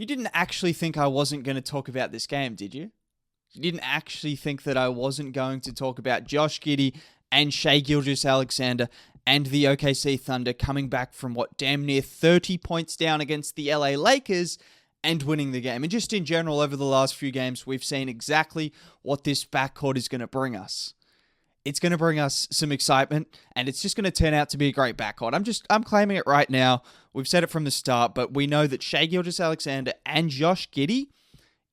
You didn't actually think I wasn't going to talk about this game, did you? You didn't actually think that I wasn't going to talk about Josh Giddey and Shai Gilgeous-Alexander and the OKC Thunder coming back from damn near 30 points down against the LA Lakers and winning the game. And just in general, over the last few games, we've seen exactly what this backcourt is going to bring us. It's going to bring us some excitement, and it's just going to turn out to be a great backcourt. I'm claiming it right now. We've said it from the start, but we know that Shai Gilgeous-Alexander and Josh Giddey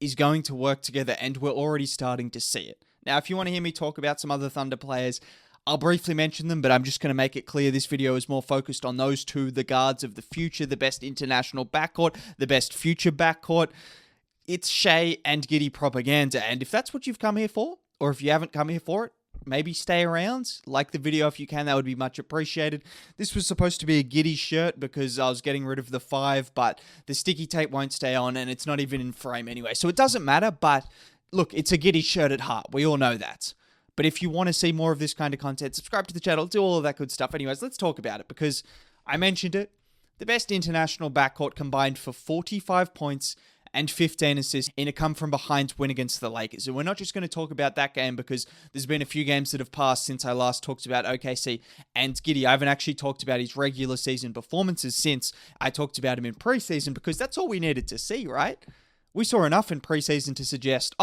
is going to work together, and we're already starting to see it. Now, if you want to hear me talk about some other Thunder players, I'll briefly mention them, but I'm just going to make it clear this video is more focused on those two, the guards of the future, the best international backcourt, the best future backcourt. It's Shai and Giddey propaganda, and if that's what you've come here for, or if you haven't come here for it, maybe stay around. Like the video if you can, that would be much appreciated. This was supposed to be a Giddey shirt because I was getting rid of the 5, but the sticky tape won't stay on and it's not even in frame anyway. So it doesn't matter, but look, it's a Giddey shirt at heart. We all know that. But if you want to see more of this kind of content, subscribe to the channel, do all of that good stuff. Anyways, let's talk about it because I mentioned it. The best international backcourt combined for 45 points and 15 assists in a come-from-behind win against the Lakers. And we're not just going to talk about that game because there's been a few games that have passed since I last talked about OKC and Giddey. I haven't actually talked about his regular season performances since I talked about him in preseason because that's all we needed to see, right? We saw enough in preseason to suggest,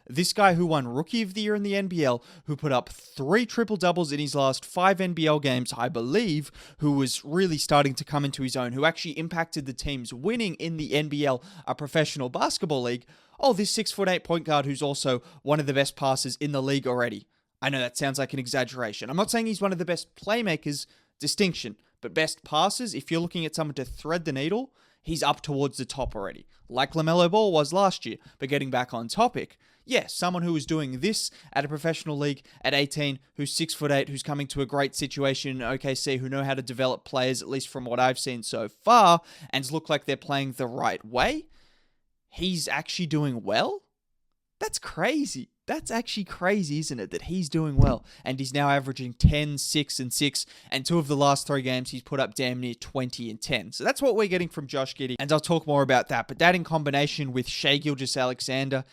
this guy who won Rookie of the Year in the NBL, who put up 3 triple-doubles in his last 5 NBL games, I believe, who was really starting to come into his own, who actually impacted the teams winning in the NBL, a professional basketball league. This 6'8" point guard who's also one of the best passers in the league already. I know that sounds like an exaggeration. I'm not saying he's one of the best playmakers, distinction, but best passers, if you're looking at someone to thread the needle, he's up towards the top already, like LaMelo Ball was last year. But getting back on topic, someone who was doing this at a professional league at 18, who's 6'8", who's coming to a great situation in OKC, who know how to develop players, at least from what I've seen so far, and look like they're playing the right way. He's actually doing well? That's crazy. That's actually crazy, isn't it? That he's doing well. And he's now averaging 10, 6, and 6. And 2 of the last 3 games, he's put up damn near 20 and 10. So that's what we're getting from Josh Giddey. And I'll talk more about that. But that in combination with Shai Gilgeous-Alexander,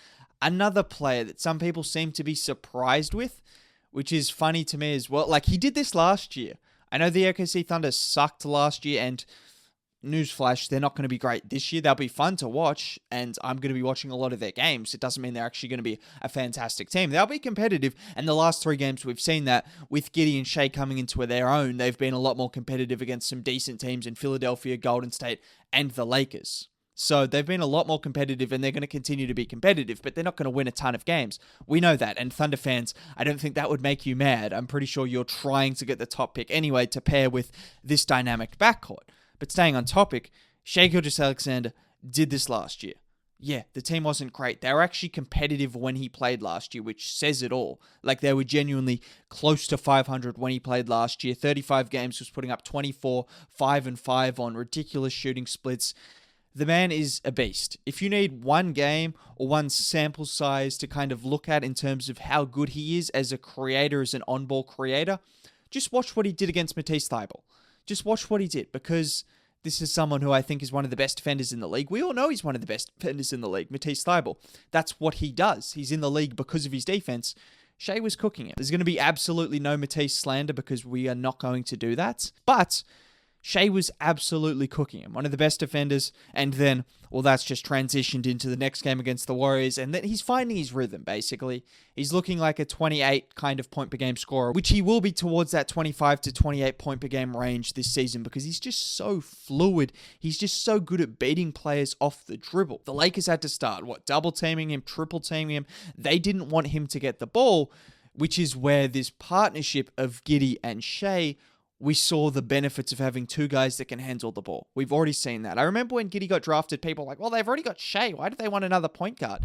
another player that some people seem to be surprised with, which is funny to me as well. Like, he did this last year. I know the OKC Thunder sucked last year, and newsflash, they're not going to be great this year. They'll be fun to watch, and I'm going to be watching a lot of their games. It doesn't mean they're actually going to be a fantastic team. They'll be competitive, and the last 3 games we've seen that with Giddey and Shai coming into their own, they've been a lot more competitive against some decent teams in Philadelphia, Golden State, and the Lakers. So they've been a lot more competitive, and they're going to continue to be competitive, but they're not going to win a ton of games. We know that, and Thunder fans, I don't think that would make you mad. I'm pretty sure you're trying to get the top pick anyway to pair with this dynamic backcourt. But staying on topic, Shai Gilgeous-Alexander did this last year. Yeah, the team wasn't great. They were actually competitive when he played last year, which says it all. Like, they were genuinely close to 500 when he played last year. 35 games, was putting up 24, 5 and 5 on ridiculous shooting splits. The man is a beast. If you need one game or one sample size to kind of look at in terms of how good he is as a creator, as an on-ball creator, just watch what he did against Matisse Thybulle. Just watch what he did, because this is someone who I think is one of the best defenders in the league. We all know he's one of the best defenders in the league, Matisse Thybulle. That's what he does. He's in the league because of his defense. Shai was cooking it. There's going to be absolutely no Matisse slander because we are not going to do that. But Shai was absolutely cooking him. One of the best defenders. And then, that's just transitioned into the next game against the Warriors. And then he's finding his rhythm, basically. He's looking like a 28 kind of point per game scorer, which he will be towards that 25 to 28 point per game range this season because he's just so fluid. He's just so good at beating players off the dribble. The Lakers had to start, double teaming him, triple teaming him. They didn't want him to get the ball, which is where this partnership of Giddey and Shai, we saw the benefits of having 2 guys that can handle the ball. We've already seen that. I remember when Giddey got drafted, people were like, they've already got Shai. Why do they want another point guard?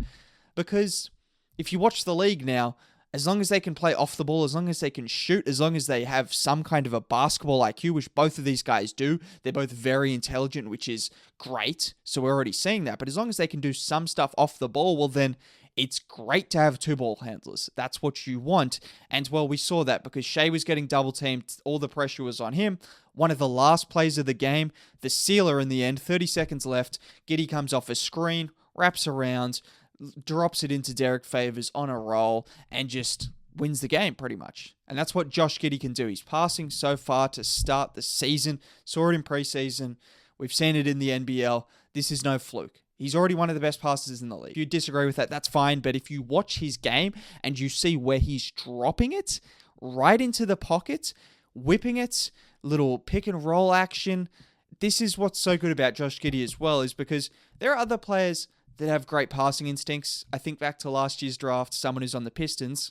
Because if you watch the league now, as long as they can play off the ball, as long as they can shoot, as long as they have some kind of a basketball IQ, which both of these guys do, they're both very intelligent, which is great. So we're already seeing that. But as long as they can do some stuff off the ball, then it's great to have two ball handlers. That's what you want. And well, we saw that because Shai was getting double teamed. All the pressure was on him. One of the last plays of the game, the sealer in the end, 30 seconds left. Giddey comes off a screen, wraps around, drops it into Derek Favors on a roll, and just wins the game pretty much. And that's what Josh Giddey can do. He's passing so far to start the season. Saw it in preseason. We've seen it in the NBL. This is no fluke. He's already one of the best passers in the league. If you disagree with that, that's fine. But if you watch his game and you see where he's dropping it right into the pocket, whipping it, little pick and roll action, this is what's so good about Josh Giddey as well, is because there are other players that have great passing instincts. I think back to last year's draft, someone who's on the Pistons,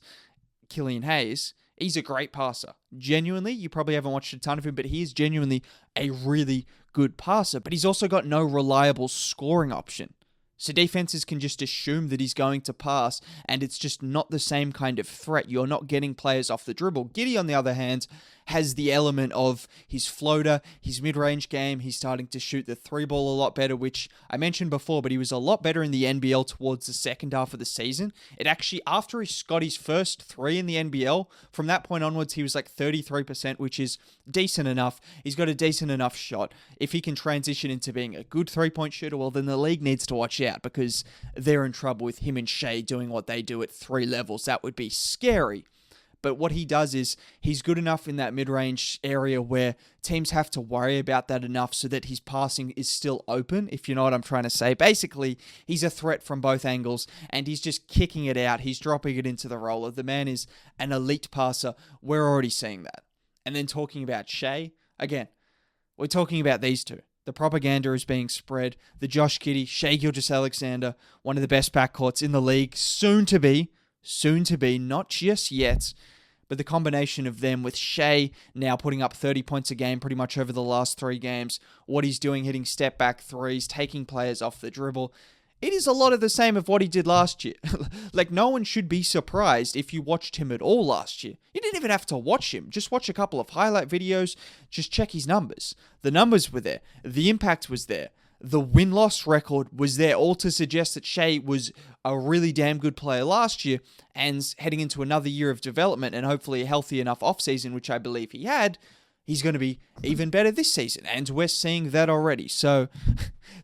Killian Hayes. He's a great passer. Genuinely, you probably haven't watched a ton of him, but he is genuinely a really good passer. But he's also got no reliable scoring option. So defenses can just assume that he's going to pass, and it's just not the same kind of threat. You're not getting players off the dribble. Giddey, on the other hand, has the element of his floater, his mid-range game. He's starting to shoot the three ball a lot better, which I mentioned before, but he was a lot better in the NBL towards the second half of the season. It actually, after he got his first three in the NBL, from that point onwards, he was like 33%, which is decent enough. He's got a decent enough shot. If he can transition into being a good three-point shooter, well, then the league needs to watch out because they're in trouble with him and Shai doing what they do at three levels. That would be scary. But what he does is he's good enough in that mid-range area where teams have to worry about that enough so that his passing is still open, if you know what I'm trying to say. Basically, he's a threat from both angles, and he's just kicking it out. He's dropping it into the roller. The man is an elite passer. We're already seeing that. And then talking about Shai, again, we're talking about these two. The propaganda is being spread. The Josh Giddey, Shai Gilgeous-Alexander, one of the best backcourts in the league, soon to be, not just yet. But the combination of them with Shai now putting up 30 points a game pretty much over the last three games, what he's doing, hitting step back threes, taking players off the dribble, it is a lot of the same of what he did last year. Like, no one should be surprised if you watched him at all last year. You didn't even have to watch him. Just watch a couple of highlight videos. Just check his numbers. The numbers were there. The impact was there. The win-loss record was there, all to suggest that Shai was a really damn good player last year and heading into another year of development and hopefully a healthy enough offseason, which I believe he had, he's going to be even better this season. And we're seeing that already. So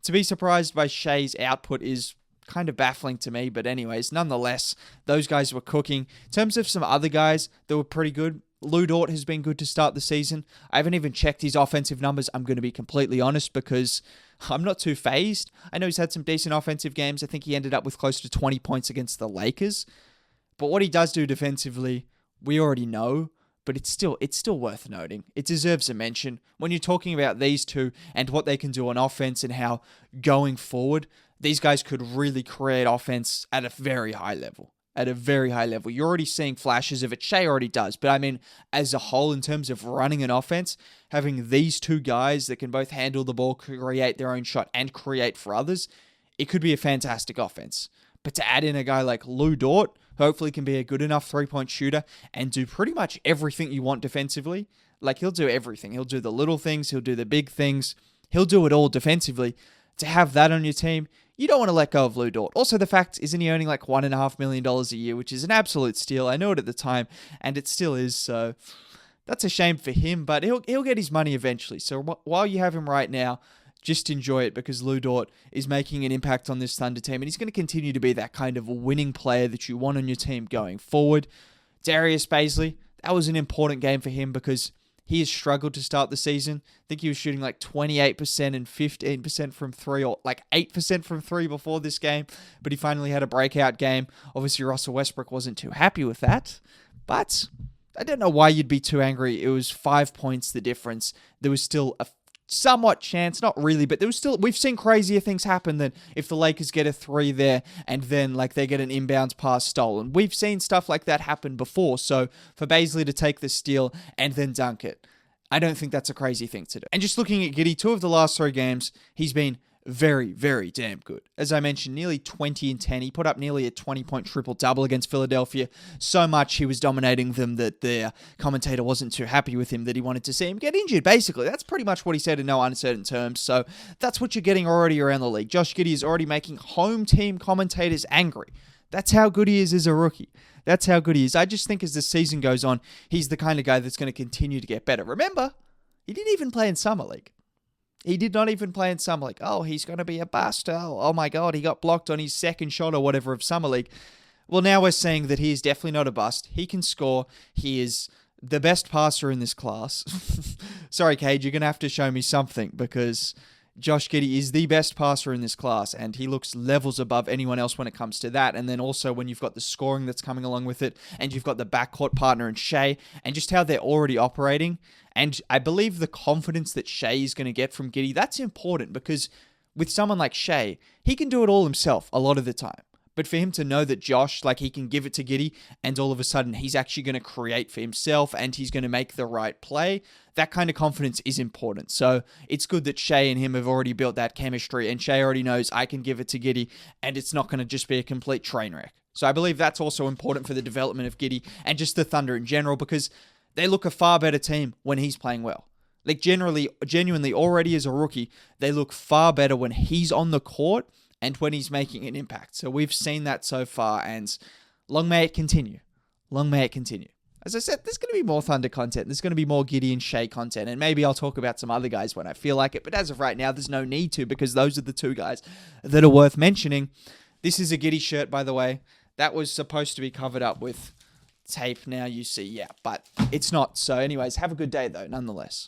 to be surprised by Shai's output is kind of baffling to me. But anyways, nonetheless, those guys were cooking. In terms of some other guys that were pretty good, Lu Dort has been good to start the season. I haven't even checked his offensive numbers, I'm going to be completely honest, because I'm not too fazed. I know he's had some decent offensive games. I think he ended up with close to 20 points against the Lakers. But what he does do defensively, we already know, but it's still worth noting. It deserves a mention. When you're talking about these two and what they can do on offense and how going forward, these guys could really create offense at a very high level. You're already seeing flashes of it. Shai already does. But I mean, as a whole, in terms of running an offense, having these two guys that can both handle the ball, create their own shot, and create for others, it could be a fantastic offense. But to add in a guy like Lu Dort, who hopefully can be a good enough three-point shooter and do pretty much everything you want defensively, like he'll do everything. He'll do the little things. He'll do the big things. He'll do it all defensively. To have that on your team, you don't want to let go of Lu Dort. Also, the fact, isn't he earning like $1.5 million a year, which is an absolute steal. I know it at the time, and it still is, so that's a shame for him, but he'll get his money eventually. So while you have him right now, just enjoy it, because Lu Dort is making an impact on this Thunder team, and he's going to continue to be that kind of a winning player that you want on your team going forward. Darius Bazley, that was an important game for him because he has struggled to start the season. I think he was shooting like 28% and 15% from three, or like 8% from three before this game, but he finally had a breakout game. Obviously, Russell Westbrook wasn't too happy with that, but I don't know why you'd be too angry. It was 5 points the difference. There was still a somewhat chance, not really, but there was still, we've seen crazier things happen than if the Lakers get a three there and then like they get an inbounds pass stolen. We've seen stuff like that happen before. So for Bazley to take the steal and then dunk it, I don't think that's a crazy thing to do. And just looking at Giddey, 2 of the last 3 games, he's been very, very damn good. As I mentioned, nearly 20 and 10. He put up nearly a 20-point triple-double against Philadelphia. So much he was dominating them that the commentator wasn't too happy with him, that he wanted to see him get injured, basically. That's pretty much what he said in no uncertain terms. So that's what you're getting already around the league. Josh Giddey is already making home team commentators angry. That's how good he is as a rookie. That's how good he is. I just think as the season goes on, he's the kind of guy that's going to continue to get better. Remember, he didn't even play in Summer League. He did not even play in Summer League. Oh, he's going to be a bust. Oh my God, he got blocked on his second shot or whatever of Summer League. Well, now we're saying that he is definitely not a bust. He can score. He is the best passer in this class. Sorry, Cage, you're going to have to show me something because Josh Giddey is the best passer in this class and he looks levels above anyone else when it comes to that. And then also when you've got the scoring that's coming along with it and you've got the backcourt partner in Shai and just how they're already operating. And I believe the confidence that Shai is going to get from Giddey, that's important because with someone like Shai, he can do it all himself a lot of the time. But for him to know that Josh, like he can give it to Giddey and all of a sudden he's actually going to create for himself and he's going to make the right play, that kind of confidence is important. So it's good that Shai and him have already built that chemistry and Shai already knows I can give it to Giddey and it's not going to just be a complete train wreck. So I believe that's also important for the development of Giddey and just the Thunder in general because they look a far better team when he's playing well. Like genuinely already as a rookie, they look far better when he's on the court and when he's making an impact. So we've seen that so far, and long may it continue. Long may it continue. As I said, there's going to be more Thunder content. There's going to be more Giddey and Shai content, and maybe I'll talk about some other guys when I feel like it. But as of right now, there's no need to because those are the two guys that are worth mentioning. This is a Giddey shirt, by the way. That was supposed to be covered up with tape. Now you see, yeah, but it's not. So anyways, have a good day, though, nonetheless.